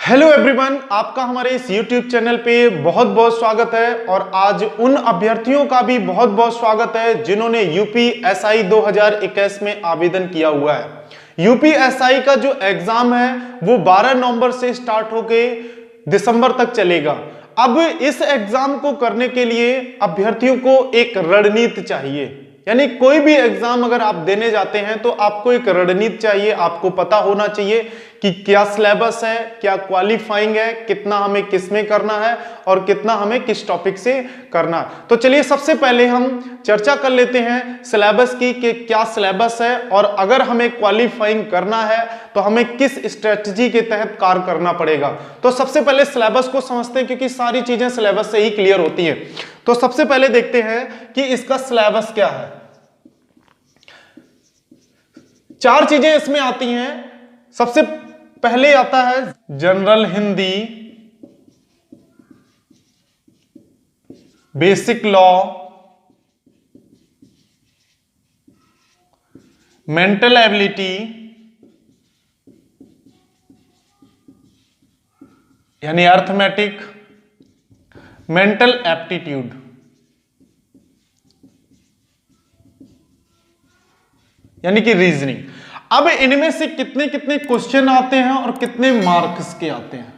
Hello everyone, आपका हमारे इस YouTube चैनल पे बहुत बहुत स्वागत है। और आज उन अभ्यर्थियों का भी बहुत बहुत स्वागत है जिन्होंने यूपीएसआई 2021 में आवेदन किया हुआ है। यूपीएसआई का जो एग्जाम है वो 12 नवंबर से स्टार्ट होके दिसंबर तक चलेगा। अब इस एग्जाम को करने के लिए अभ्यर्थियों को एक रणनीति चाहिए, यानी कोई भी एग्जाम अगर आप देने जाते हैं तो आपको एक रणनीति चाहिए। आपको पता होना चाहिए कि क्या सिलेबस है, क्या क्वालिफाइंग है, कितना हमें किस में करना है और कितना हमें किस टॉपिक से करना है। तो चलिए सबसे पहले हम चर्चा कर लेते हैं सिलेबस की कि क्या सिलेबस है और अगर हमें क्वालिफाइंग करना है तो हमें किस स्ट्रेटजी के तहत कार्य करना पड़ेगा। तो सबसे पहले सिलेबस को समझते हैं क्योंकि सारी चीजें सिलेबस से ही क्लियर होती हैं। तो सबसे पहले देखते हैं कि इसका सिलेबस क्या है। 4 चीजें इसमें आती हैं। सबसे पहले आता है general Hindi, basic law, mental ability यानी अर्थमेटिक, मेंटल एप्टीट्यूड यानी कि रीजनिंग। अब इनमें से कितने कितने क्वेश्चन आते हैं और कितने मार्क्स के आते हैं,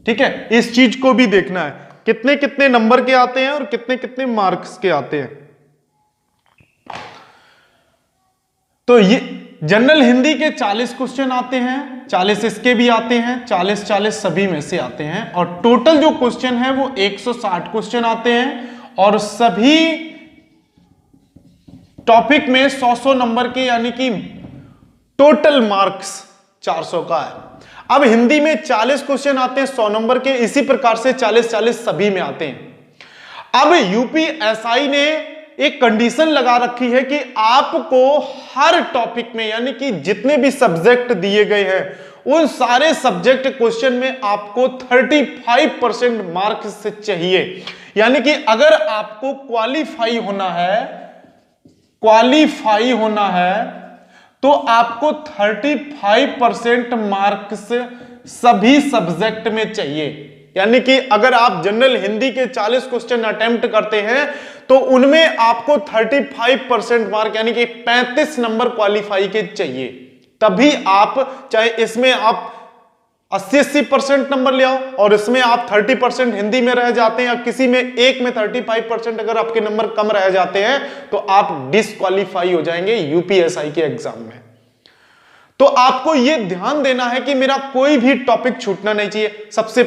ठीक है, इस चीज को भी देखना है। कितने कितने नंबर के आते हैं और कितने कितने मार्क्स के आते हैं। तो ये जनरल हिंदी के 40 क्वेश्चन आते हैं, 40 इसके भी आते हैं, 40 सभी में से आते हैं। और टोटल जो क्वेश्चन है वो 160 क्वेश्चन आते हैं और सभी टॉपिक में 100 नंबर के, यानी कि टोटल मार्क्स 400 का है। अब हिंदी में 40 क्वेश्चन आते हैं 100 नंबर के, इसी प्रकार से 40 सभी में आते हैं। अब यूपीएसआई ने एक कंडीशन लगा रखी है कि आपको हर टॉपिक में, यानी कि जितने भी सब्जेक्ट दिए गए हैं उन सारे सब्जेक्ट क्वेश्चन में आपको 35% मार्क्स चाहिए। यानी कि अगर आपको क्वालिफाई होना है तो आपको 35% मार्क्स सभी सब्जेक्ट में चाहिए। यानी कि अगर आप जनरल हिंदी के 40 क्वेश्चन अटेम्प्ट करते हैं तो उनमें आपको 35% मार्क, यानी कि 35 नंबर क्वालिफाई के चाहिए। तभी आप, चाहे इसमें आप 80% नंबर ले आओ और इसमें आप 30% हिंदी में रह जाते हैं या किसी में एक में 35% अगर आपके नंबर कम रह जाते हैं तो आप डिस्क्वालीफाई हो जाएंगे यूपीएसआई के एग्जाम में। तो आपको यह ध्यान देना है कि मेरा कोई भी टॉपिक छूटना नहीं चाहिए। सबसे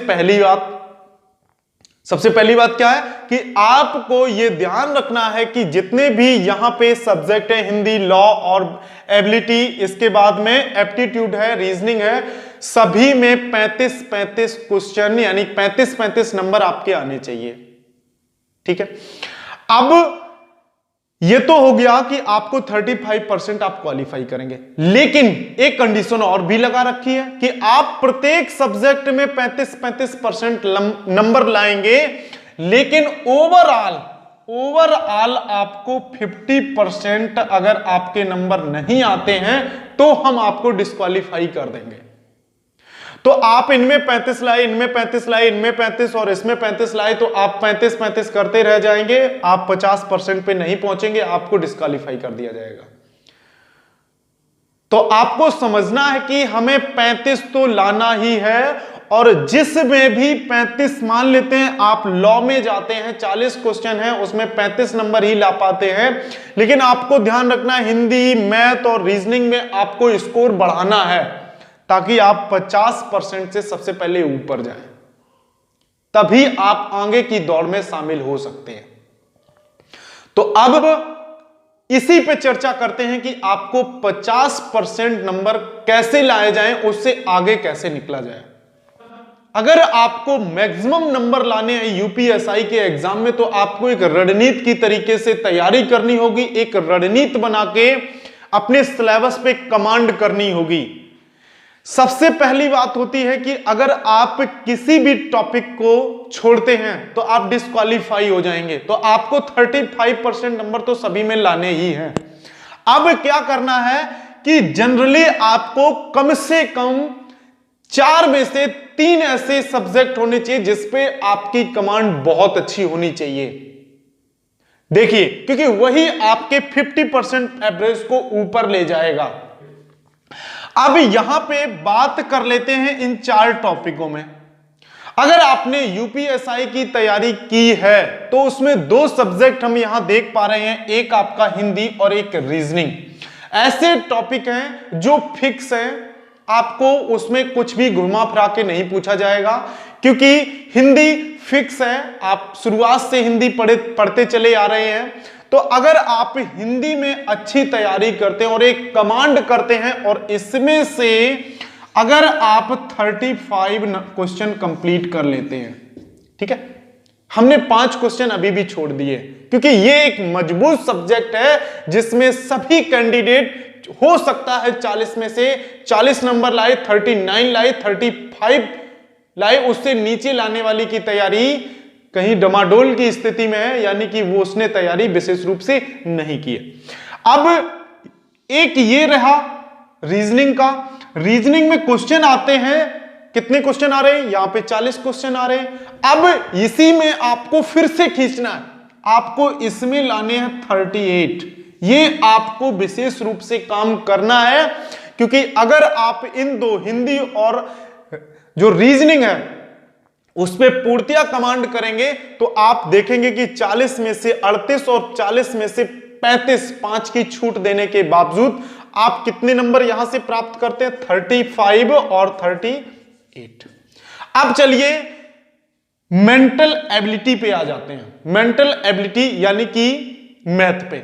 पहली बात क्या है कि आपको यह ध्यान रखना है कि जितने भी यहां पे सब्जेक्ट है, हिंदी, लॉ और एबिलिटी, इसके बाद में एप्टीट्यूड है, रीजनिंग है, सभी में 35 क्वेश्चन, यानी 35 नंबर आपके आने चाहिए, ठीक है। अब यह तो हो गया कि आपको 35% आप क्वालिफाई करेंगे, लेकिन एक कंडीशन और भी लगा रखी है कि आप प्रत्येक सब्जेक्ट में 35% नंबर लाएंगे, लेकिन ओवरऑल आपको 50% अगर आपके नंबर नहीं आते हैं तो हम आपको डिस्क्वालीफाई कर देंगे। तो आप इनमें 35 लाए, इनमें 35 लाए, इनमें 35 और इसमें 35 लाए, तो आप 35 करते रह जाएंगे, आप 50% पे नहीं पहुंचेंगे, आपको डिस्क्वालीफाई कर दिया जाएगा। तो आपको समझना है कि हमें 35 तो लाना ही है। और जिसमें भी 35 मान लेते हैं, आप लॉ में जाते हैं, 40 क्वेश्चन है उसमें 35 नंबर ही ला पाते हैं, लेकिन आपको ध्यान रखना है हिंदी, मैथ और रीजनिंग में आपको स्कोर बढ़ाना है ताकि आप 50% से सबसे पहले ऊपर जाएं, तभी आप आगे की दौड़ में शामिल हो सकते हैं। तो अब इसी पे चर्चा करते हैं कि आपको 50% नंबर कैसे लाए जाएं, उससे आगे कैसे निकला जाए। अगर आपको मैक्सिमम नंबर लाने हैं यूपीएसआई के एग्जाम में तो आपको एक रणनीति की तरीके से तैयारी करनी होगी, एक रणनीति बना के अपने सिलेबस पे कमांड करनी होगी। सबसे पहली बात होती है कि अगर आप किसी भी टॉपिक को छोड़ते हैं तो आप डिस्क्वालीफाई हो जाएंगे, तो आपको 35% नंबर तो सभी में लाने ही हैं। अब क्या करना है कि जनरली आपको कम से कम 4 में से 3 ऐसे सब्जेक्ट होने चाहिए जिसपे आपकी कमांड बहुत अच्छी होनी चाहिए। देखिए, क्योंकि वही आपके 50% एवरेज को ऊपर ले जाएगा। अब यहां पे बात कर लेते हैं इन 4 टॉपिकों में। अगर आपने यूपीएसआई की तैयारी की है तो उसमें 2 सब्जेक्ट हम यहां देख पा रहे हैं, एक आपका हिंदी और एक रीजनिंग। ऐसे टॉपिक हैं जो फिक्स हैं, आपको उसमें कुछ भी घुमा फिरा के नहीं पूछा जाएगा, क्योंकि हिंदी फिक्स है, आप शुरुआत से हिंदी पढ़ते चले आ रहे हैं। तो अगर आप हिंदी में अच्छी तैयारी करते हैं और एक कमांड करते हैं और इसमें से अगर आप 35 क्वेश्चन कंप्लीट कर लेते हैं, ठीक है, हमने 5 क्वेश्चन अभी भी छोड़ दिए क्योंकि ये एक मजबूत सब्जेक्ट है जिसमें सभी कैंडिडेट हो सकता है 40 में से 40 नंबर लाए, 39 लाए, 35 लाए, उससे नीचे लाने वाली की तैयारी कहीं डमाडोल की स्थिति में है, यानी कि वो उसने तैयारी विशेष रूप से नहीं की है। अब एक ये रहा रीजनिंग का। रीजनिंग में क्वेश्चन आते हैं, कितने क्वेश्चन आ रहे हैं यहां पे? 40 क्वेश्चन आ रहे हैं। अब इसी में आपको फिर से खींचना है, आपको इसमें लाने हैं 38। ये आपको विशेष रूप से काम करना है, क्योंकि अगर आप इन 2 हिंदी और जो रीजनिंग है उस पे पूर्तियां कमांड करेंगे तो आप देखेंगे कि 40 में से 38 और 40 में से 35, 5 की छूट देने के बावजूद आप कितने नंबर यहां से प्राप्त करते हैं? 35 और 38। अब चलिए मेंटल एबिलिटी पे आ जाते हैं। मेंटल एबिलिटी यानी कि मैथ पे।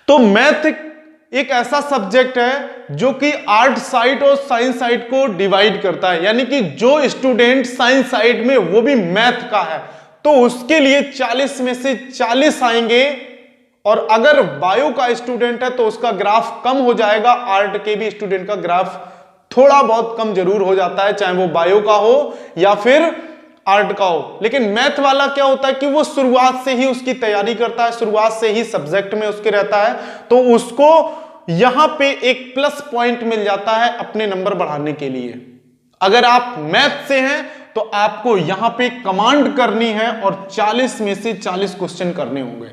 तो मैथ एक ऐसा सब्जेक्ट है जो कि आर्ट साइड और साइंस साइड को डिवाइड करता है, यानी कि जो स्टूडेंट साइंस साइड में वो भी मैथ का है तो उसके लिए 40 में से 40 आएंगे, और अगर बायो का स्टूडेंट है तो उसका ग्राफ कम हो जाएगा। आर्ट के भी स्टूडेंट का ग्राफ थोड़ा बहुत कम जरूर हो जाता है, चाहे वो बायो का हो या फिर आर्ट का हो। लेकिन मैथ वाला क्या होता है कि वो शुरुआत से ही उसकी तैयारी करता है, शुरुआत से ही सब्जेक्ट में उसके रहता है, तो उसको यहां पे एक प्लस पॉइंट मिल जाता है अपने नंबर बढ़ाने के लिए। अगर आप मैथ से हैं तो आपको यहां पे कमांड करनी है और 40 में से 40 क्वेश्चन करने होंगे।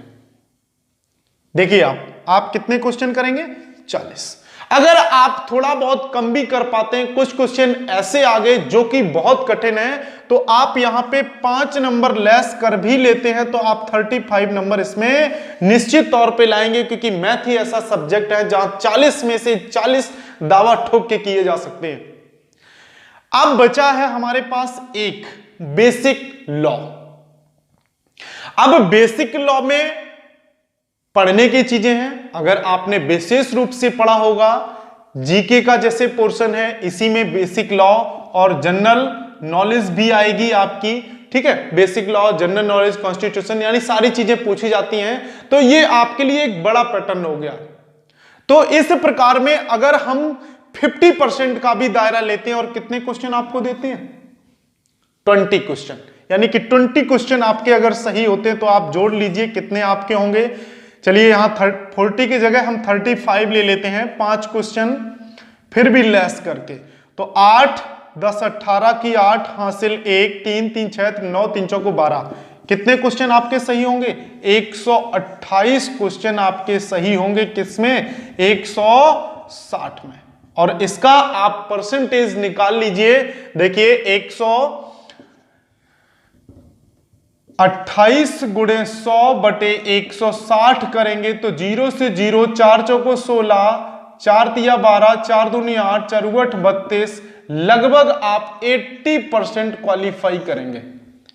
देखिए आप कितने क्वेश्चन करेंगे? 40। अगर आप थोड़ा बहुत कम भी कर पाते हैं, कुछ क्वेश्चन ऐसे आ गए जो कि बहुत कठिन है, तो आप यहां पे 5 नंबर लेस कर भी लेते हैं तो आप 35 नंबर इसमें निश्चित तौर पे लाएंगे, क्योंकि मैथ ही ऐसा सब्जेक्ट है जहां 40 में से 40 दावा ठोक के किए जा सकते हैं। अब बचा है हमारे पास एक बेसिक लॉ। अब बेसिक लॉ में पढ़ने की चीजें हैं, अगर आपने विशेष रूप से पढ़ा होगा, जीके का जैसे पोर्शन है इसी में बेसिक लॉ और जनरल नॉलेज भी आएगी आपकी, ठीक है। Basic law, general knowledge, constitution, यानी सारी चीजें पूछी जाती हैं, तो ये आपके लिए एक बड़ा पैटर्न हो गया। तो इस प्रकार में अगर हम 50% का भी दायरा लेते हैं और कितने क्वेश्चन आपको देते हैं? 20 क्वेश्चन, यानी कि 20 क्वेश्चन आपके अगर सही होते हैं तो आप जोड़ लीजिए कितने आपके होंगे। चलिए यहां 40 की जगह हम 35 ले लेते हैं, 5 क्वेश्चन फिर भी लेस करके, तो 8 10 18 की 8 हासिल 1 3 3 6 9 3 चौको 12। कितने क्वेश्चन आपके सही होंगे? 128 क्वेश्चन आपके सही होंगे। किसमें? 160 में। और इसका आप परसेंटेज निकाल लीजिए। देखिए 128 गुणे 100 बटे 160 करेंगे तो 0 से 0, 4 चौको 16, 4 तिया 12, 4 दूनी 8, 4 8 32, लगभग आप 80% क्वालिफाई करेंगे,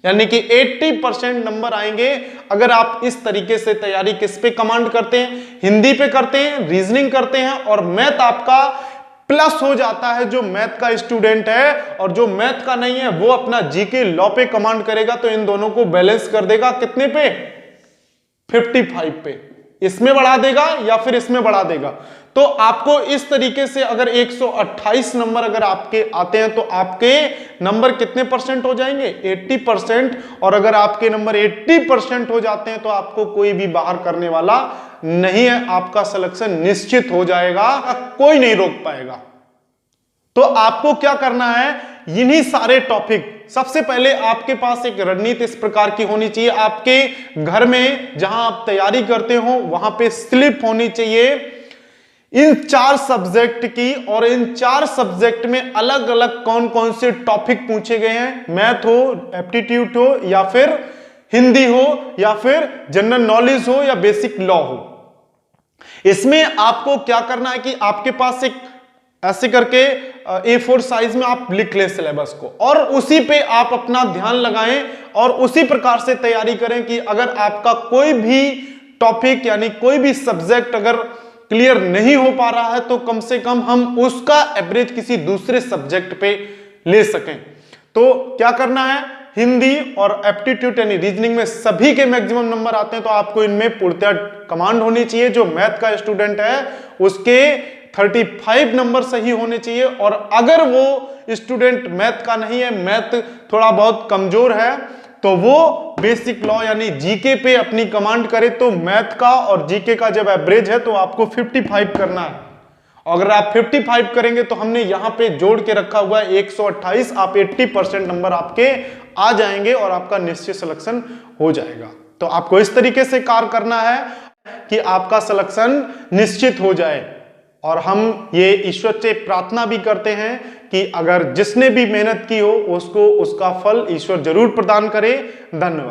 यानी कि 80% नंबर आएंगे अगर आप इस तरीके से तैयारी किस पे कमांड करते हैं? हिंदी पे करते हैं, रीजनिंग करते हैं, और मैथ आपका प्लस हो जाता है। जो मैथ का स्टूडेंट है और जो मैथ का नहीं है वो अपना जीके लॉ पे कमांड करेगा, तो इन दोनों को बैलेंस कर देगा। कितने पे? 55 पे। इसमें बढ़ा देगा या फिर इसमें बढ़ा देगा। तो आपको इस तरीके से अगर 128 नंबर अगर आपके आते हैं तो आपके नंबर कितने परसेंट हो जाएंगे? 80%। और अगर आपके नंबर 80% हो जाते हैं तो आपको कोई भी बाहर करने वाला नहीं है, आपका सिलेक्शन निश्चित हो जाएगा, कोई नहीं रोक पाएगा। तो आपको क्या करना है, इन्हीं सारे टॉपिक, सबसे पहले आपके पास एक रणनीति इस प्रकार की होनी चाहिए, आपके घर में जहां आप तैयारी करते हो वहां पे स्लिप होनी चाहिए इन 4 सब्जेक्ट की, और इन 4 सब्जेक्ट में अलग अलग कौन कौन से टॉपिक पूछे गए हैं, मैथ हो, एप्टीट्यूड हो, या फिर हिंदी हो, या फिर जनरल नॉलेज हो, या बेसिक लॉ हो। इसमें आपको क्या करना है कि आपके पास एक ऐसे करके A4 साइज में आप लिख लें सिलेबस को, और उसी पे आप अपना ध्यान लगाएं और उसी प्रकार से तैयारी करें कि अगर आपका कोई भी टॉपिक यानी कोई भी सब्जेक्ट अगर क्लियर नहीं हो पा रहा है तो कम से कम हम उसका एवरेज किसी दूसरे सब्जेक्ट पे ले सकें। तो क्या करना है, हिंदी और एप्टीट्यूड यानी रीजनिंग में सभी के मैक्सिमम नंबर आते हैं, तो आपको इनमें पूर्णतः कमांड होनी चाहिए। जो मैथ का स्टूडेंट है उसके 35 नंबर सही होने चाहिए, और अगर वो स्टूडेंट मैथ का नहीं है, मैथ थोड़ा बहुत कमजोर है, तो वो बेसिक लॉ यानी जीके पे अपनी कमांड करे। तो मैथ का और जीके का जब एवरेज है तो आपको 55 करना है। अगर आप 55 करेंगे तो हमने यहां पे जोड़ के रखा हुआ है 128, आप 80% नंबर आपके आ जाएंगे और आपका निश्चित सिलेक्शन हो जाएगा। तो आपको इस तरीके से कार्य करना है कि आपका सिलेक्शन निश्चित हो जाए, और हम ये ईश्वर से प्रार्थना भी करते हैं कि अगर जिसने भी मेहनत की हो उसको उसका फल ईश्वर जरूर प्रदान करे। धन्यवाद।